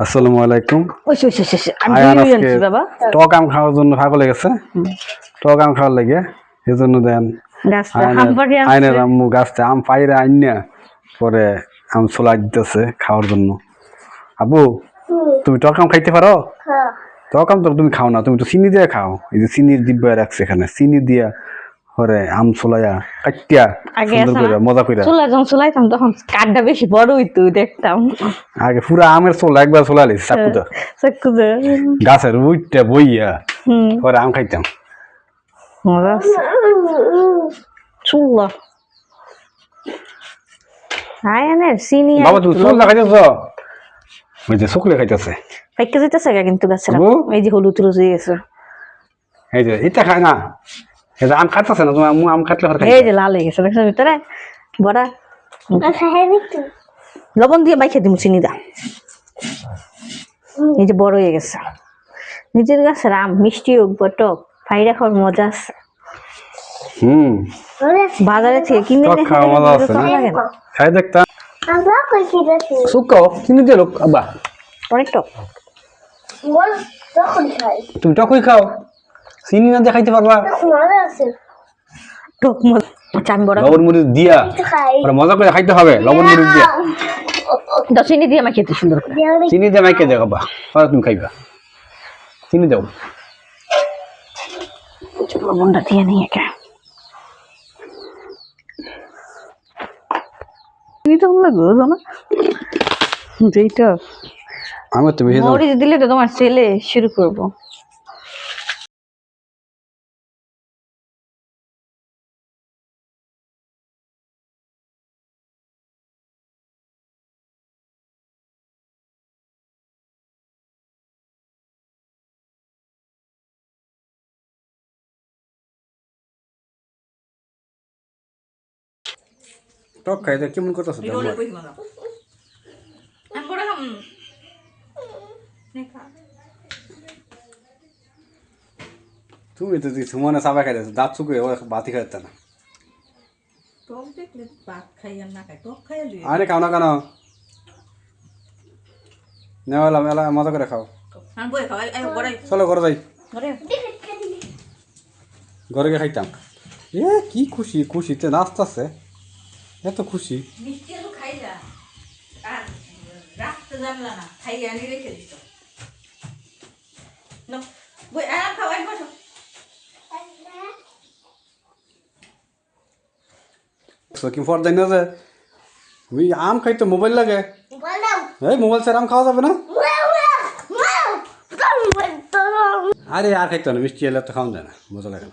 আসসালামু আলাইকুম। বাবা টক আম খাওয়ার জন্য পাগল হয়ে গেছে। টক আম খাওয়ার লাগে এই জন্য দেন আইনের আম্মু গাছটা আম পাইরে আইনা পরে আম ছোলা দিতেছে খাওয়ার জন্য। আবু তুমি টক আম খাইতে পারো? টক আম তো তুমি খাও না, তুমি তো চিনি দিয়ে খাও। এই যে চিনির ডিব্বা রাখছে এখানে, চিনি দিয়া পরে আম ছোলাইয়া কাটিয়া সুন্দর করে মজা করে চুলাইতাম তখন কাঠটা বেশি বড় হইতো দেখতাম। আগে পুরা আমের ছোলা একবার ছোলালিস চাকুতে গাছের উইটটা বইয়া পরে আম খাইতাম। চুলা বাবা তুমি চুল খাইতেছ? ওই যে শুকলে খাইতেছে পাইকে যেতেছে কিন্তু গাছের এই যে হলুদ রুজ হয়ে গেছে। এই যে এটা খায় না, এই যে আম খাইতেছে না, তোমার আম কাটলে এই যে লাল হয়ে গেছে দেখছো ভিতরে বড়া লবণ দিয়ে মাইখে দিমু চিনি দা। এই যে বড় হয়ে গেছে নিজের গাছের আম, মিষ্টি হোক বা টক ফাইরা খাওয়ার মজা আছে। বাজারে থেকে কিনে খাওয়া মজা আছে না, খাই দেখতাম। শুকাও চিনি দিয়ে লোক আব্বা অনেক টক। তুমি টকই খাও, চিনি না দিয়ে খাইতে পারবা? টক মজা আমি বড় লবণ মরিচ দিয়া মজা করে খাইতে হবে। লবণ মরিচ দিয়া দাও, চিনি দিয়ে মাখিয়ে দিই সুন্দর করে। চিনি দিয়ে মাইকে দেও আব্বা, পরে তুমি খাইবা। চিনি দাও, লবণটা দিয়ে নিয়ে একা আমি তো বেশি মরিচ দিলে তো তোমার ছেলে শুরু করবো। টক খাইতে কেমন করতেছ? তুমি তো সুমনে চাবা খাইতে দাঁত চুকে বাতি খাইতে না। আরে খাও না কেন? নেওয়ালাম এলা মজা করে খাও। চলো ঘরে যাই, ঘরে গিয়ে খাইতাম। এ কি খুশি, খুশিতে নাচতেছে, এত খুশি। কি ফর না যে আম খাইতে মোবাইল লাগে, এই মোবাইল স্যার আম খাওয়া যাবে না। আরে আর খাইতো না, মিষ্টি এলে তো খাওয়া যায় না, মজা লাগে।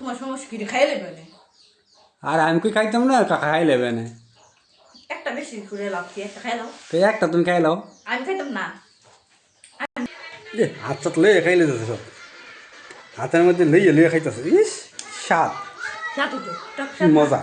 আর আমি কই খাইতাম না, কাকা খাই লেবে না। একটা বেশি করে লাভ কি একটা খাই লাও, একটা তুমি খাই লাও। আমি খাইতাম না। হাত চাত লইয়া খাইলে যাচ্ছে সব, হাতের মধ্যে লইয়া লইয়া খাইতেছে। ইস স্বাদ, মজা।